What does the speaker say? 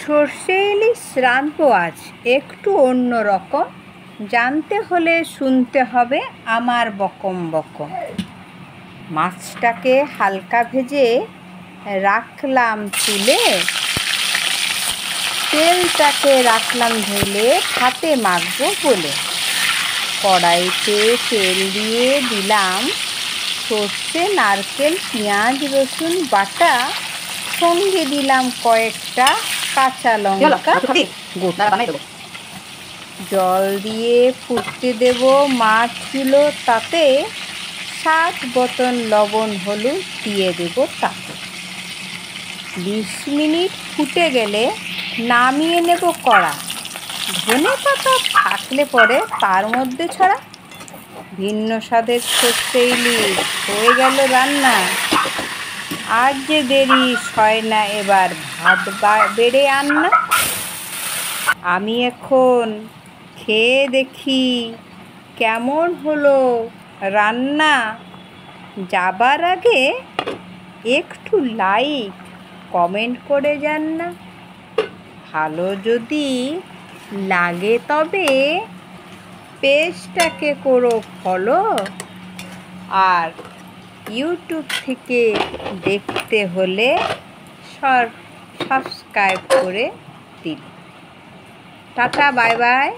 সর্ষে ইলিশ রাঁধবো আজ একটু অন্য রকম। জানতে হলে শুনতে হবে আমার বকম বকম। মাছটাকে হালকা ভেজে রাখলাম তুলে, তেলটাকে রাখলাম ঢেলে ভাতে মাখবো বলে। কড়াইতে তেল দিয়ে দিলাম সর্ষে, নারকেল, পেঁয়াজ, রসুন বাটা, সঙ্গে দিলাম কয়েকটা কাঁচা লঙ্কা গোটা। জল দিয়ে ফুটতে দেব মাছগুলো, তাতে স্বাদ মতন লবণ হলুদ দিয়ে দেব তাতে। 20 মিনিট ফুটে গেলে নামিয়ে নেব কড়া। ধনেপাতা থাকলে পরে তার মধ্যে ছড়া। ভিন্ন স্বাদের সর্ষে ইলিশ হয়ে গেল রান্না। আর যে দেরি সয় না, এবার ভাত বেড়ে আননা। আমি এখন খেয়ে দেখি কেমন হলো রান্না। যাবার আগে একটু লাইক কমেন্ট করে যান না। ভালো যদি লাগে তবে পেজটাকে করো ফলো, আর ইউটিউব থেকে দেখতে হলে সাবস্ক্রাইব করে দিন। Tata, bye bye.